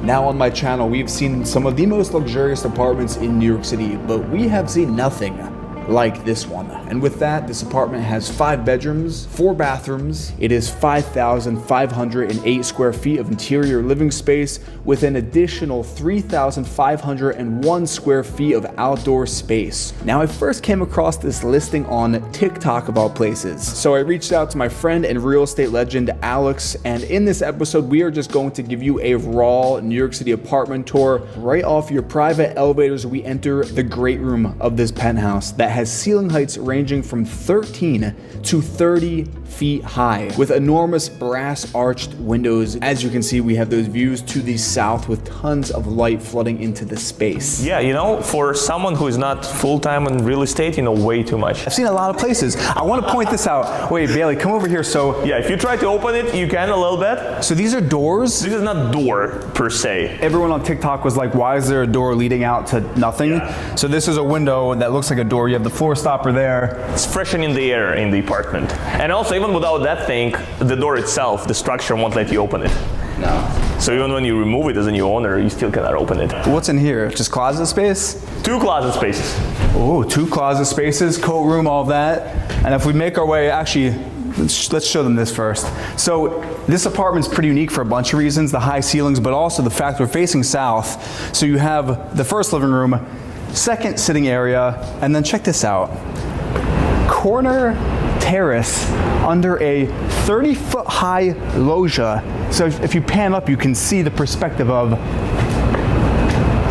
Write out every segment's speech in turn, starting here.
Now on my channel, we've seen some of the most luxurious apartments in New York City, but we have seen nothing like this one. And with that, this apartment has 5 bedrooms, 4 bathrooms. It is 5,508 square feet of interior living space with an additional 3,501 square feet of outdoor space. Now, I first came across this listing on TikTok of all places. So I reached out to my friend and real estate legend, Alex, and in this episode, we are just going to give you a raw New York City apartment tour. Right off your private elevators, we enter the great room of this penthouse that has ceiling heights ranging from 13 to 30 feet high with enormous brass arched windows. As you can see, we have those views to the south with tons of light flooding into the space. Yeah, you know, for someone who is not full-time in real estate, you know way too much. I've seen a lot of places. I want to point this out. Wait, Bailey, come over here. So yeah, if you try to open it, you can a little bit. So these are doors? This is not door per se. Everyone on TikTok was like, why is there a door leading out to nothing? Yeah. So this is a window that looks like a door. You have the floor stopper there. It's freshening the air in the apartment. And also, even without that thing, the door itself, the structure won't let you open it. No. So even when you remove it as a new owner, you still cannot open it. What's in here? Just closet space? 2 closet spaces. Oh, 2 closet spaces, coat room, all that. And if we make our way, actually, let's show them this first. So this apartment's pretty unique for a bunch of reasons, the high ceilings, but also the fact we're facing south. So you have the first living room, second sitting area, and then check this out. Corner terrace under a 30-foot high loggia. So if you pan up, you can see the perspective of,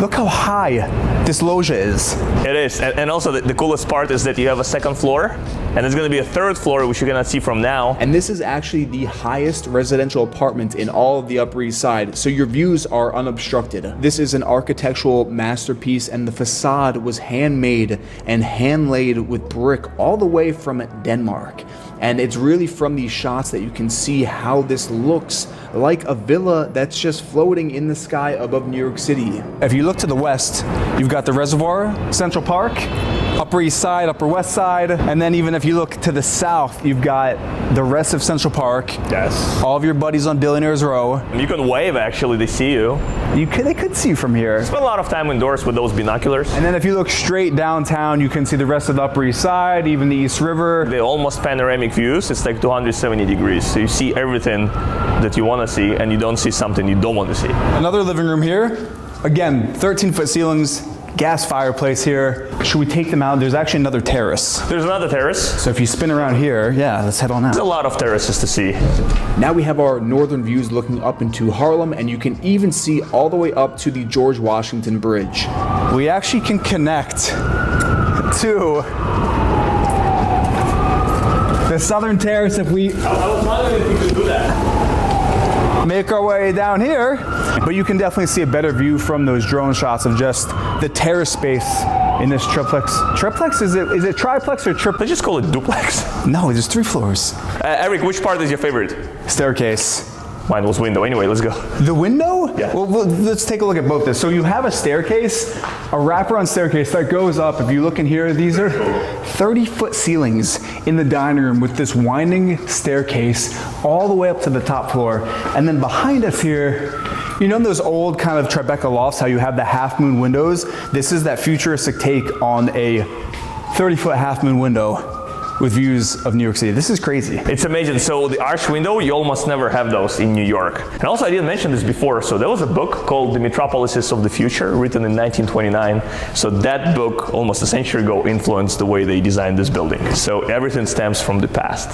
look how high this loggia is. It is, and also the coolest part is that you have a second floor, and there's going to be a 3rd floor, which you cannot see from now. And this is actually the highest residential apartment in all of the Upper East Side, so your views are unobstructed. This is an architectural masterpiece, and the facade was handmade and hand-laid with brick all the way from Denmark. And it's really from these shots that you can see how this looks like a villa that's just floating in the sky above New York City. If you look to the west, you've got the reservoir, Central Park, Upper East Side, Upper West Side, and then even if you look to the south, you've got the rest of Central Park. Yes. All of your buddies on Billionaires Row. You can wave, actually, they see you. They could see you from here. Spend a lot of time indoors with those binoculars. And then if you look straight downtown, you can see the rest of the Upper East Side, even the East River. The almost panoramic views, it's like 270 degrees. So you see everything that you want to see, and you don't see something you don't want to see. Another living room here. Again, 13-foot ceilings, gas fireplace here. Should we take them out? There's actually another terrace. There's another terrace. So if you spin around here, yeah, let's head on out. There's a lot of terraces to see. Now we have our northern views looking up into Harlem, and you can even see all the way up to the George Washington Bridge. We actually can connect to the southern terrace if we... I was wondering if you could do that. Make our way down here, but you can definitely see a better view from those drone shots of just the terrace space in this triplex. Triplex? Is it triplex or triplex? They just call it duplex. No, there's 3 floors. Eric, which part is your favorite? Staircase. Mine was window. Anyway, let's go. The window? Yeah. Well, let's take a look at both this. So you have a staircase, a wraparound staircase that goes up. If you look in here, these are 30-foot ceilings in the dining room with this winding staircase all the way up to the top floor. And then behind us here, you know those old kind of Tribeca lofts, how you have the half-moon windows? This is that futuristic take on a 30-foot half-moon window with views of New York City. This is crazy. It's amazing. So the arch window, you almost never have those in New York. And also, I didn't mention this before. So there was a book called The Metropolises of the Future, written in 1929. So that book, almost a century ago, influenced the way they designed this building. So everything stems from the past.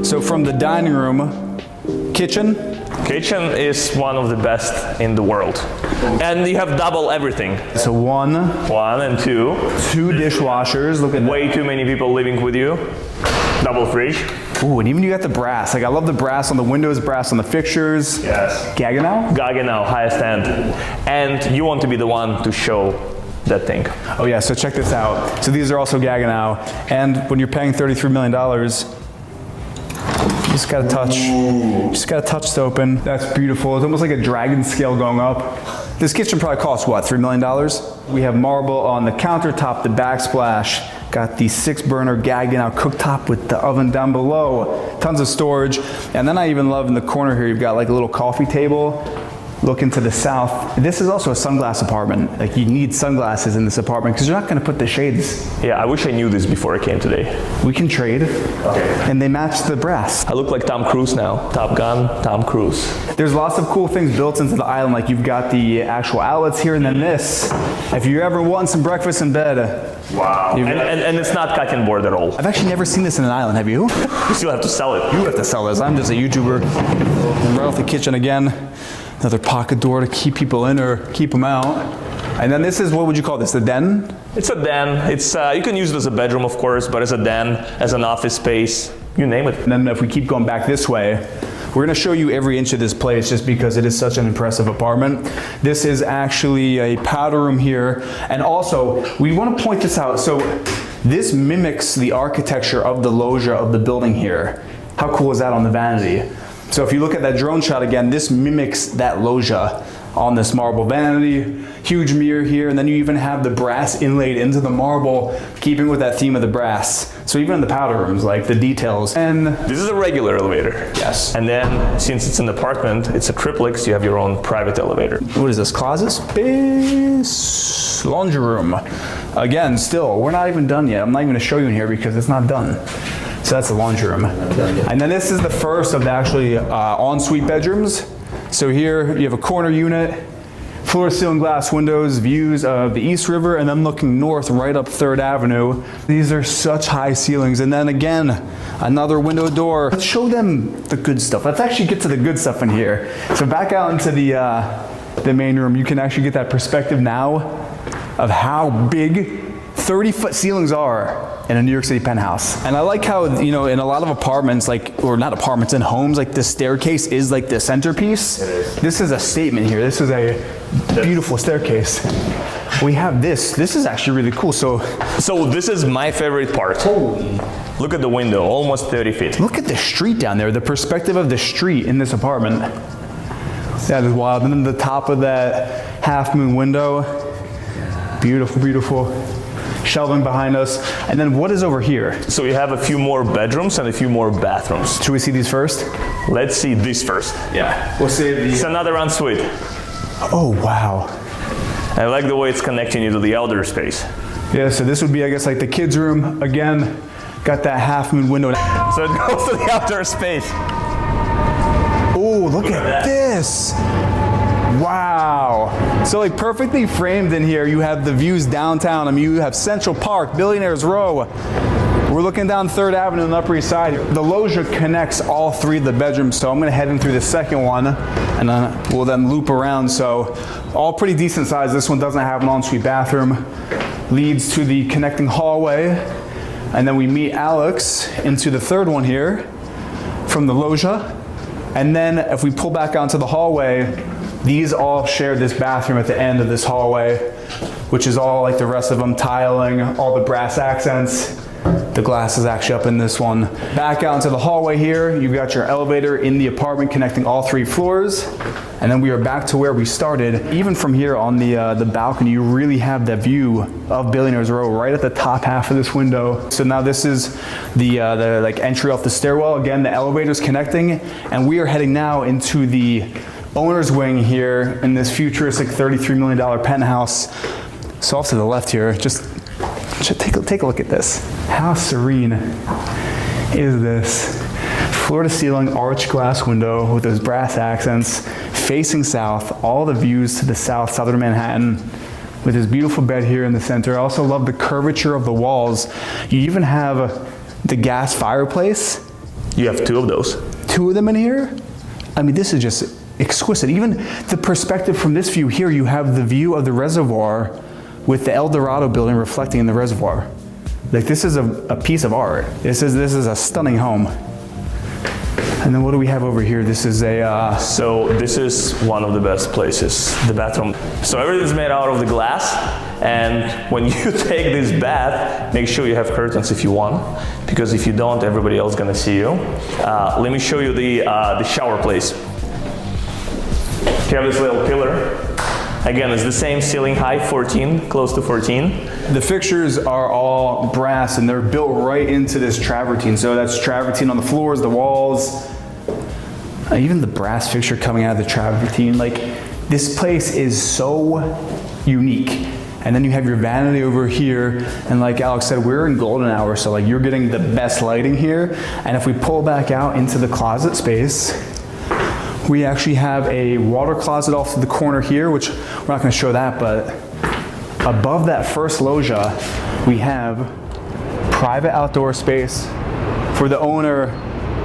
So from the dining room, kitchen. Kitchen is one of the best in the world. And you have double everything. So one and two. 2 dishwashers. Look at Way too many people living with you. Double fridge. Ooh, and even you got the brass. Like I love the brass on the windows, brass on the fixtures. Yes. Gaggenau? Gaggenau, highest end. And you want to be the one to show that thing. Oh yeah, so check this out. So these are also Gaggenau. And when you're paying $33 million, Just gotta touch. Just gotta touch to open. That's beautiful. It's almost like a dragon scale going up. This kitchen probably costs what, $3 million? We have marble on the countertop, the backsplash. Got the 6-burner gagged in out cooktop with the oven down below. Tons of storage. And then I even love in the corner here, you've got like a little coffee table. Looking to the south. This is also a sunglass apartment. Like you need sunglasses in this apartment because you're not gonna put the shades. Yeah, I wish I knew this before I came today. We can trade. Okay. And they match the brass. I look like Tom Cruise now. Top Gun, Tom Cruise. There's lots of cool things built into the island. Like you've got the actual outlets here and then this. If you ever want some breakfast in bed. Wow. And it's not cutting board at all. I've actually never seen this in an island, have you? You still have to sell it. You have to sell this. I'm just a YouTuber. And right off the kitchen again. Another pocket door to keep people in or keep them out. And then this is, what would you call this, the den? It's a den. It's you can use it as a bedroom, of course, but as a den, as an office space, you name it. And then if we keep going back this way, we're gonna show you every inch of this place just because it is such an impressive apartment. This is actually a powder room here. And also, we wanna point this out. So this mimics the architecture of the loggia of the building here. How cool is that on the vanity? So if you look at that drone shot again, this mimics that loggia on this marble vanity. Huge mirror here, and then you even have the brass inlaid into the marble, keeping with that theme of the brass. So even in the powder rooms, like the details. And this is a regular elevator. Yes. And then since it's an apartment, it's a triplex, you have your own private elevator. What is this, closet space? Laundry room. Again, still, we're not even done yet. I'm not even gonna show you in here because it's not done. So that's the laundry room. And then this is the first of the actually ensuite bedrooms. So here you have a corner unit, floor to ceiling glass windows, views of the East River, and then looking north right up 3rd Avenue. These are such high ceilings. And then again, another window door. Let's show them the good stuff. Let's actually get to the good stuff in here. So back out into the main room, you can actually get that perspective now of how big 30-foot ceilings are in a New York City penthouse. And I like how, you know, in a lot of apartments, like, or not apartments, in homes, like the staircase is like the centerpiece. This is a statement here. This is a beautiful staircase. We have this. This is actually really cool. So this is my favorite part. Holy. Look at the window, almost 30 feet. Look at the street down there, the perspective of the street in this apartment. That is wild. And then the top of that half moon window. Beautiful, beautiful. Shelving behind us. And then what is over here? So we have a few more bedrooms and a few more bathrooms. Should we see these first? Let's see this first. Yeah. We'll see the... It's another ensuite. Oh, wow. I like the way it's connecting you to the elder space. Yeah, so this would be, I guess, like the kids' room. Again, got that half moon window. So it goes to the outdoor space. Oh, look at this. Wow. So like perfectly framed in here, you have the views downtown. I mean, you have Central Park, Billionaires Row. We're looking down 3rd Avenue on the Upper East Side. The loggia connects all 3 of the bedrooms, so I'm gonna head in through the second one, and then we'll then loop around. So all pretty decent size. This one doesn't have an ensuite bathroom. Leads to the connecting hallway, and then we meet Alex into the 3rd one here from the loggia. And then if we pull back onto the hallway, these all share this bathroom at the end of this hallway, which is all like the rest of them, tiling, all the brass accents. The glass is actually up in this one. Back out into the hallway here, you've got your elevator in the apartment connecting all 3 floors. And then we are back to where we started. Even from here on the balcony, you really have that view of Billionaires Row right at the top half of this window. So now this is the like entry off the stairwell. Again, the elevator's connecting, and we are heading now into the owner's wing here in this futuristic $33 million penthouse. So off to the left here, just take a look at this. How serene is this? Floor to ceiling arched glass window with those brass accents, facing south, all the views to the south, southern Manhattan, with this beautiful bed here in the center. I also love the curvature of the walls. You even have the gas fireplace. You have 2 of those. 2 of them in here? I mean, this is just exquisite. Even the perspective from this view here, you have the view of the reservoir with the El Dorado building reflecting in the reservoir. Like, this is a piece of art. This is a stunning home. And And then what do we have over here? This is a... So this is one of the best places, the bathroom. So everything's made out of the glass, and when you take this bath, make sure you have curtains if you want, because if you don't, everybody else is gonna see you. Let me show you the shower place. You have this little pillar. Again, it's the same ceiling height, 14, close to 14. The fixtures are all brass and they're built right into this travertine. So that's travertine on the floors, the walls, even the brass fixture coming out of the travertine. Like, this place is so unique. And then you have your vanity over here, and like Alex said, we're in golden hour, so like you're getting the best lighting here. And if we pull back out into the closet space, we actually have a water closet off to the corner here, which we're not going to show that, but above that first loggia, we have private outdoor space for the owner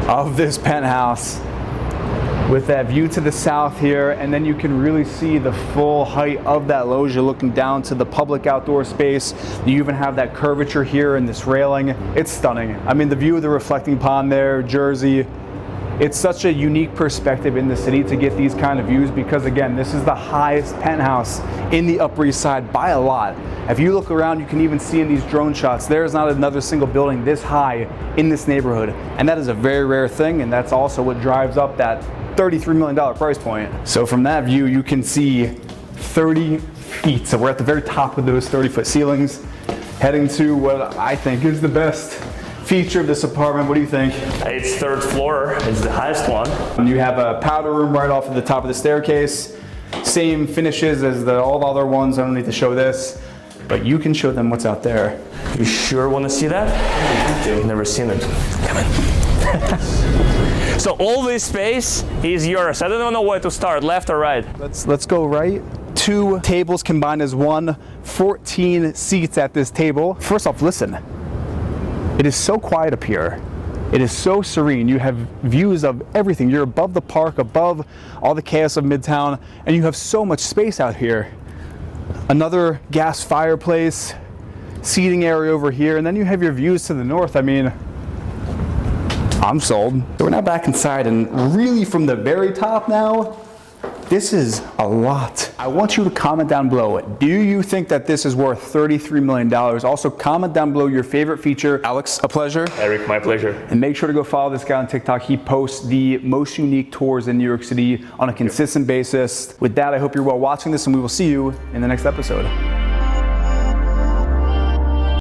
of this penthouse with that view to the south here, and then you can really see the full height of that loggia looking down to the public outdoor space. You even have that curvature here in this railing. It's stunning. I mean, the view of the reflecting pond there, Jersey. It's such a unique perspective in the city to get these kind of views because, again, this is the highest penthouse in the Upper East Side by a lot. If you look around, you can even see in these drone shots, there's not another single building this high in this neighborhood. And that is a very rare thing, and that's also what drives up that $33 million price point. So from that view, you can see 30 feet. So we're at the very top of those 30-foot ceilings, heading to what I think is the best feature of this apartment. What do you think? It's third floor, it's the highest one. And you have a powder room right off of the top of the staircase. Same finishes as all the other ones. I don't need to show this, but you can show them what's out there. You sure want to see that? I've never seen it. Come on. So all this space is yours. I don't even know where to start, left or right. Let's go right. 2 tables combined as one, 14 seats at this table. First off, listen. It is so quiet up here. It is so serene. You have views of everything. You're above the park, above all the chaos of Midtown, and you have so much space out here. Another gas fireplace, seating area over here, and then you have your views to the north. I mean, I'm sold. So we're now back inside, and really from the very top now, this is a lot. I want you to comment down below. Do you think that this is worth $33 million? Also, comment down below your favorite feature. Alex, a pleasure. Erik, my pleasure. And make sure to go follow this guy on TikTok. He posts the most unique tours in New York City on a consistent basis. With that, I hope you're well watching this, and we will see you in the next episode.